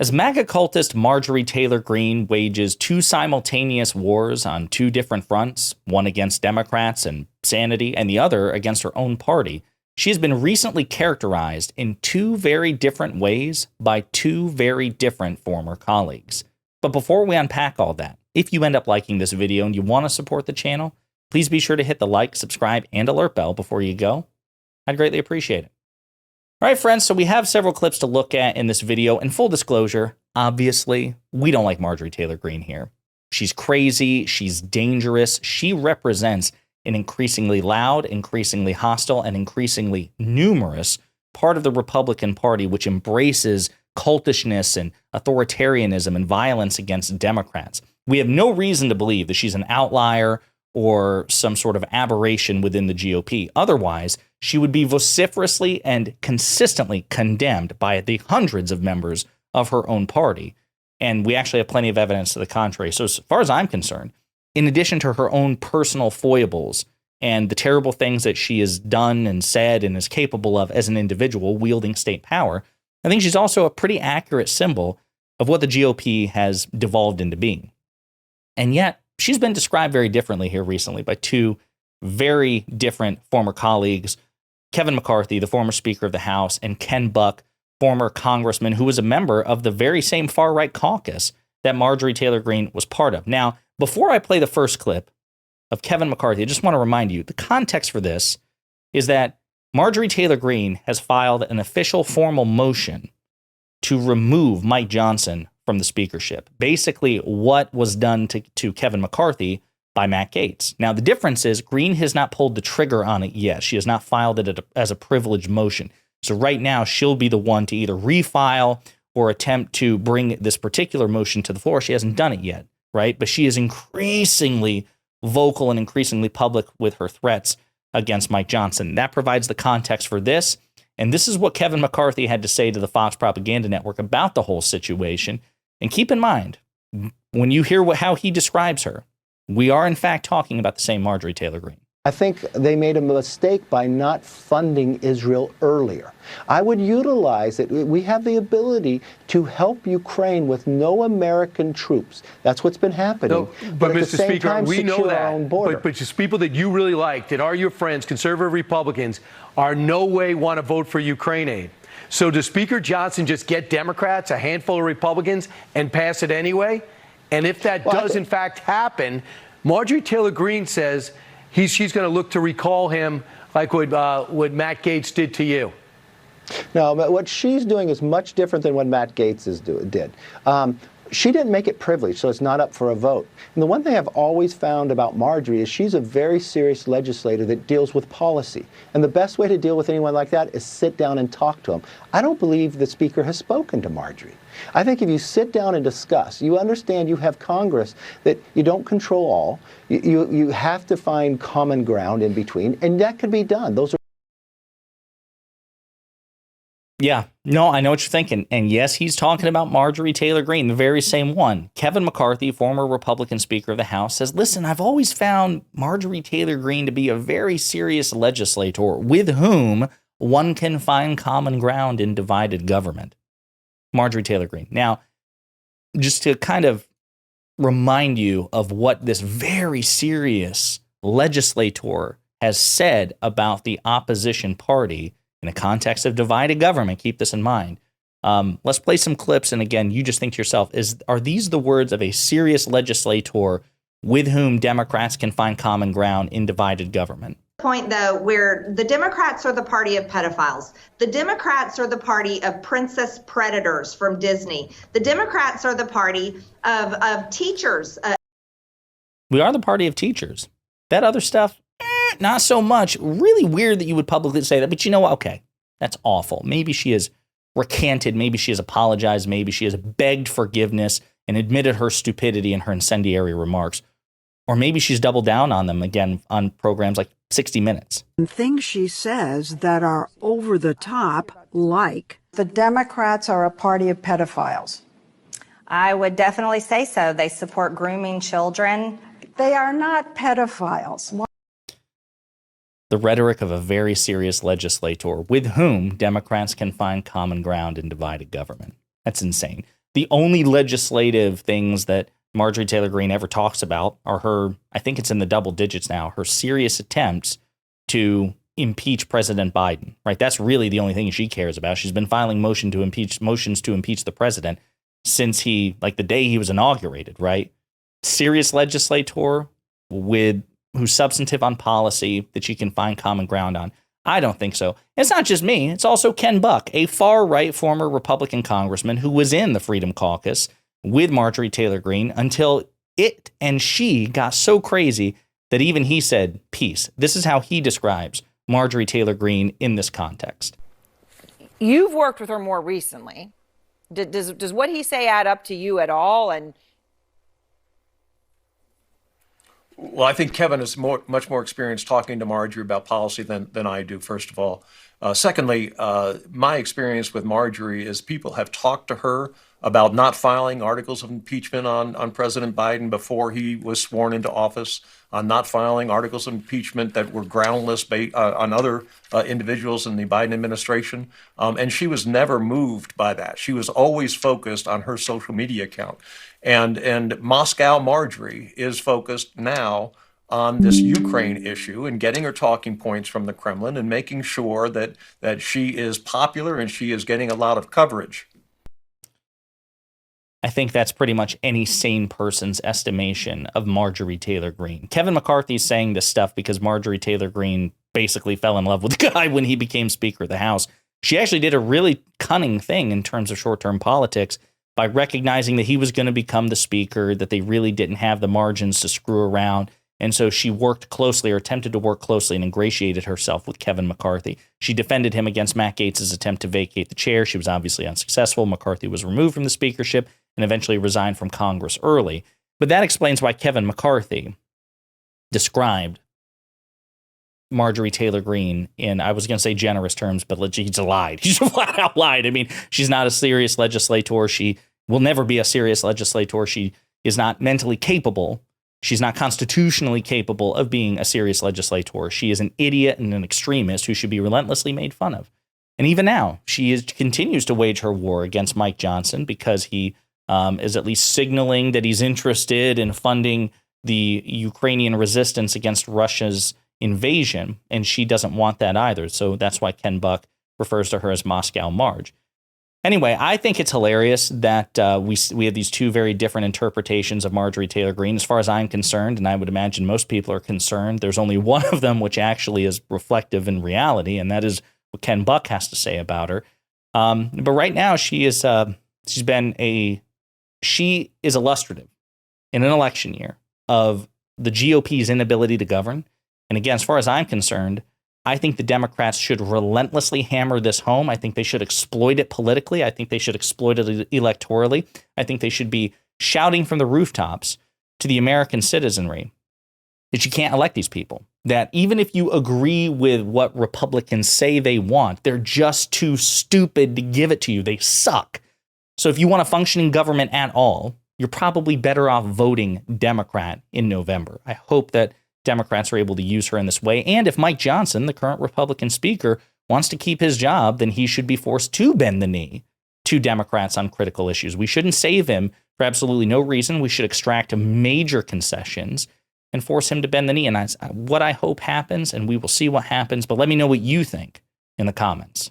As MAGA cultist Marjorie Taylor Greene wages two simultaneous wars on two different fronts, one against Democrats and sanity, and the other against her own party, she has been recently characterized in two very different ways by two very different former colleagues. But before we unpack all that, if you end up liking this video and you want to support the channel, please be sure to hit the like, subscribe, and alert bell before you go. I'd greatly appreciate it. All right, friends, so we have several clips to look at in this video, and full disclosure, obviously, we don't like Marjorie Taylor Greene here. She's crazy, she's dangerous, she represents an increasingly loud, increasingly hostile, and increasingly numerous part of the Republican Party, which embraces cultishness and authoritarianism and violence against Democrats. We have no reason to believe that she's an outlier or some sort of aberration within the GOP. Otherwise, she would be vociferously and consistently condemned by the hundreds of members of her own party. And we actually have plenty of evidence to the contrary. So as far as I'm concerned, in addition to her own personal foibles and the terrible things that she has done and said and is capable of as an individual wielding state power, I think she's also a pretty accurate symbol of what the GOP has devolved into being. And yet, she's been described very differently here recently by two very different former colleagues, Kevin McCarthy, the former Speaker of the House, and Ken Buck, former congressman who was a member of the very same far-right caucus that Marjorie Taylor Greene was part of. Now, before I play the first clip of Kevin McCarthy, I just want to remind you, the context for this is that Marjorie Taylor Greene has filed an official formal motion to remove Mike Johnson from the speakership. Basically, what was done to Kevin McCarthy by Matt Gaetz. Now, the difference is Greene has not pulled the trigger on it yet. She has not filed it as a privileged motion. So right now, she'll be the one to either refile or attempt to bring this particular motion to the floor. She hasn't done it yet, right? But she is increasingly vocal and increasingly public with her threats against Mike Johnson. That provides the context for this. And this is what Kevin McCarthy had to say to the Fox Propaganda Network about the whole situation. And keep in mind, when you hear how he describes her, we are in fact talking about the same Marjorie Taylor Greene. I think they made a mistake by not funding Israel earlier. I would utilize it. We have the ability to help Ukraine with no American troops. That's what's been happening. No, but Mr. Speaker, we know that. But just people that you really like, that are your friends, conservative Republicans, are no way want to vote for Ukraine aid. So does Speaker Johnson just get Democrats, a handful of Republicans, and pass it anyway? And if that does in fact happen, Marjorie Taylor Greene says she's going to look to recall him like what Matt Gaetz did to you. No, but what she's doing is much different than what Matt Gaetz did. She didn't make it privileged, so it's not up for a vote. And the one thing I've always found about Marjorie is she's a very serious legislator that deals with policy. And the best way to deal with anyone like that is sit down and talk to them. I don't believe the Speaker has spoken to Marjorie. I think if you sit down and discuss, you understand you have Congress, that you don't control all. You have to find common ground in between, and that could be done. Those are Yeah, no, I know what you're thinking. And yes, he's talking about Marjorie Taylor Greene, the very same one. Kevin McCarthy, former Republican Speaker of the House, says, listen, I've always found Marjorie Taylor Greene to be a very serious legislator with whom one can find common ground in divided government. Marjorie Taylor Greene. Now, just to kind of remind you of what this very serious legislator has said about the opposition party in a context of divided government, keep this in mind. Let's play some clips. And again, you just think to yourself, are these the words of a serious legislator with whom Democrats can find common ground in divided government? Point, though, where the Democrats are the party of pedophiles. The Democrats are the party of princess predators from Disney. The Democrats are the party of teachers. We are the party of teachers. That other stuff, not so much. Really weird that you would publicly say that, but you know what? Okay, that's awful. Maybe she has recanted, maybe she has apologized, maybe she has begged forgiveness and admitted her stupidity and her incendiary remarks. Or maybe she's doubled down on them again on programs like 60 Minutes. Things she says that are over the top, like the Democrats are a party of pedophiles. I would definitely say so. They support grooming children. They are not pedophiles. The rhetoric of a very serious legislator with whom Democrats can find common ground in divided government. That's insane. The only legislative things that Marjorie Taylor Greene ever talks about are her, I think it's in the double digits now, her serious attempts to impeach President Biden, right? That's really the only thing she cares about. She's been filing motions to impeach the president since the day he was inaugurated, right? Serious legislator who's substantive on policy that she can find common ground on. I don't think so. It's not just me. It's also Ken Buck, a far-right former Republican congressman who was in the Freedom Caucus with Marjorie Taylor Greene until it and she got so crazy that even he said, peace. This is how he describes Marjorie Taylor Greene in this context. You've worked with her more recently. Does what he say add up to you at all? And well, I think Kevin is much more experienced talking to Marjorie about policy than I do, first of all. Secondly, my experience with Marjorie is people have talked to her about not filing articles of impeachment on President Biden before he was sworn into office, on not filing articles of impeachment that were groundless on other individuals in the Biden administration. And she was never moved by that. She was always focused on her social media account. And Moscow Marjorie is focused now on this Ukraine issue and getting her talking points from the Kremlin and making sure that she is popular and she is getting a lot of coverage. I think that's pretty much any sane person's estimation of Marjorie Taylor Greene. Kevin McCarthy is saying this stuff because Marjorie Taylor Greene basically fell in love with the guy when he became Speaker of the House. She actually did a really cunning thing in terms of short-term politics by recognizing that he was going to become the Speaker, that they really didn't have the margins to screw around. And so she worked closely, or attempted to work closely, and ingratiated herself with Kevin McCarthy. She defended him against Matt Gaetz' attempt to vacate the chair. She was obviously unsuccessful. McCarthy was removed from the speakership and eventually resigned from Congress early. But that explains why Kevin McCarthy described Marjorie Taylor Greene in, I was going to say generous terms, but he's lied. He's flat out lied. I mean, she's not a serious legislator. She will never be a serious legislator. She is not mentally capable. She's not constitutionally capable of being a serious legislator. She is an idiot and an extremist who should be relentlessly made fun of. And even now, she continues to wage her war against Mike Johnson because he is at least signaling that he's interested in funding the Ukrainian resistance against Russia's invasion, and she doesn't want that either. So that's why Ken Buck refers to her as Moscow Marge. Anyway, I think it's hilarious that we have these two very different interpretations of Marjorie Taylor Greene. As far as I'm concerned, and I would imagine most people are concerned, there's only one of them which actually is reflective in reality, and that is what Ken Buck has to say about her. But right now, she is illustrative in an election year of the GOP's inability to govern. And again, as far as I'm concerned, I think the Democrats should relentlessly hammer this home. I think they should exploit it politically. I think they should exploit it electorally. I think they should be shouting from the rooftops to the American citizenry that you can't elect these people. That even if you agree with what Republicans say they want, they're just too stupid to give it to you. They suck. So if you want a functioning government at all, you're probably better off voting Democrat in November. I hope that Democrats are able to use her in this way. And if Mike Johnson, the current Republican Speaker, wants to keep his job, then he should be forced to bend the knee to Democrats on critical issues. We shouldn't save him for absolutely no reason. We should extract major concessions and force him to bend the knee. And that's what I hope happens, and we will see what happens. But let me know what you think in the comments.